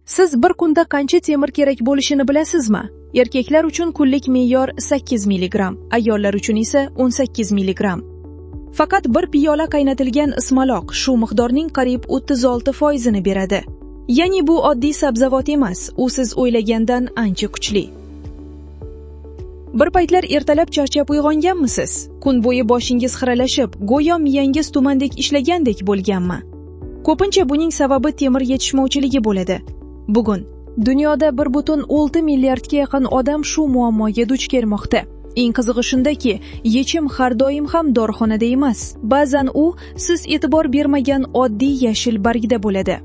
Siz bir kunda qancha temir kerak bo'lishini bilasizmi? Erkaklar uchun kunlik me'yor 8 mg, ayollar uchun esa 18 mg. Faqat bir piyola qaynatilgan ismaloq shu miqdorning qariyb 36% ni beradi. Ya'ni bu oddiy sabzavot emas, u siz o'ylagandan ancha kuchli. Bir paytlar ertalab charchab uyg'onganmisiz? Kun bo'yi boshingiz xiralashib, go'yo miyangiz tumandek ishlagandek bo'lganmi? Ko'pincha buning sababi temir yetishmovchiligi bo'ladi. Bugun dunyoda 1,6 milliardga yaqin odam shu muammoga duch kelmoqda. Eng qizig'i shundaki, yechim har doim ham dorixonada emas. Ba'zan u siz e'tibor bermagan oddiy yashil bargda bo'ladi.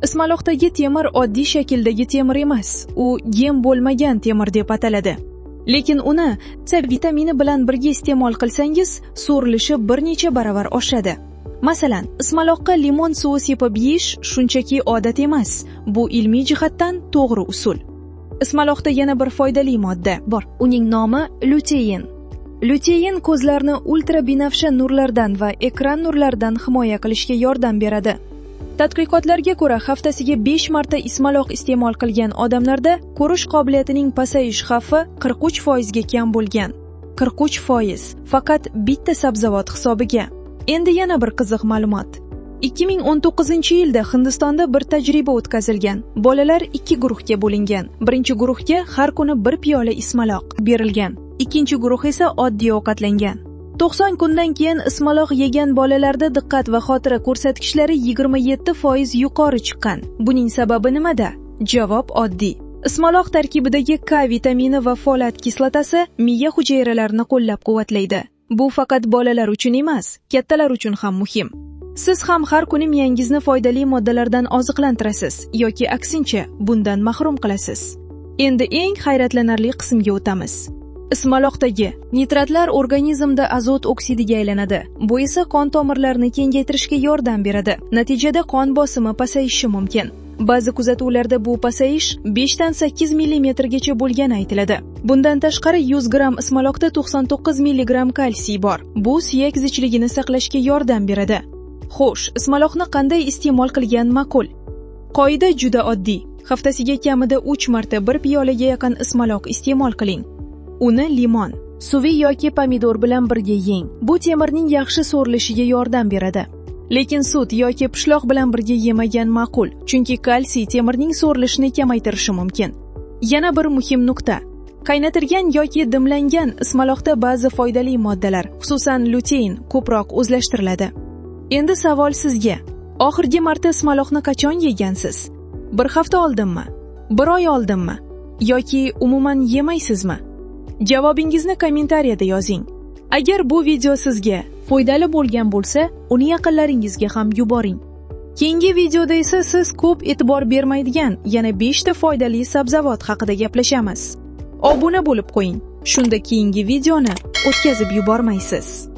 Ismaloqdagi temir oddiy shakldagi temir emas, u gem bo'lmagan temir deb ataladi. Lekin uni C vitamini bilan birga iste'mol qilsangiz, so'rilishi bir necha baravar oshadi. Masalan, ismaloqqa limon suvi sepib yeyish shunchaki odat emas, bu ilmiy jihatdan to'g'ri usul. Ismaloqda yana bir foydali modda bor. Uning nomi lutein. Lutein ko'zlarni ultrabinafsha nurlardan va ekran nurlaridan himoya qilishga yordam beradi. Tadqiqotlarga ko'ra, haftasiga 5 marta ismaloq iste'mol qilgan odamlarda ko'rish qobiliyatining pasayish xavfi 43% ga kam bo'lgan. 43% faqat bitta sabzavot hisobiga. Endi yana bir qiziq ma'lumot. 2019-yilda Hindistonda bir tajriba o'tkazilgan. Bolalar 2 guruhga bo'lingan. Birinchi guruhga har kuni 1 piyola ismaloq berilgan. Ikkinchi guruh esa oddiy ovqatlangan. 90 kundan keyin ismaloq yegan bolalarda diqqat va xotira ko'rsatkichlari 27% yuqori chiqqan. Buning sababi nimada? Javob oddiy. Ismaloq tarkibidagi K vitamini va folat kislotasi miya hujayralarini qo'llab-quvvatlaydi. Bu faqat bolalar uchun emas, kattalar uchun ham muhim. Siz ham har kuni miyangizni foydali moddalardan oziqlantirasiz yoki aksincha bundan mahrum qilasiz. Endi eng hayratlanarli qismga o'tamiz. Ismaloqdagi nitratlar organizmda azot oksidiga aylanadi. Bu esa qon tomirlarini kengaytirishga yordam beradi. Natijada qon bosimi pasayishi mumkin. Ba'zi kuzatuvlarda bu pasayish 5 dan 8 mm gacha bo'lgani aytiladi. Bundan tashqari 100 gram ismaloqda 99 mg kalsiy bor. Bu suyak zichligini saqlashga yordam beradi. Xo'sh, ismaloqni qanday iste'mol qilgan ma'qul? Qoida juda oddiy. Haftasiga kamida 3 marta 1 piyolaga yaqin ismaloq iste'mol qiling. Uni limon, suvi yoki pomidor bilan birga yeng. Bu temirning yaxshi so'rilishiga yordam beradi. Lekin sut yoki pishloq bilan birga yemagan ma'qul, chunki kalsiy temirning so'rilishini kamaytirishi mumkin. Yana bir muhim nuqta. Qaynatilgan yoki dimlangan ismaloqda ba'zi foydali moddalar, xususan lutein, ko'proq o'zlashtiriladi. Endi savol sizga. Oxirgi marta ismaloqni qachon yegansiz? Bir hafta oldinmi? Bir oy oldinmi? Yoki umuman yemaysizmi? Javobingizni kommentariyada yozing. Agar bu video sizga foydali bo'lgan bo'lsa, uni yaqinlaringizga ham yuboring. Keyingi videoda esa siz ko'p e'tibor bermaydigan yana 5 ta foydali sabzavot haqida gaplashamiz. Obuna bo'lib qo'ying. Shunda keyingi videoni o'tkazib yubormaysiz.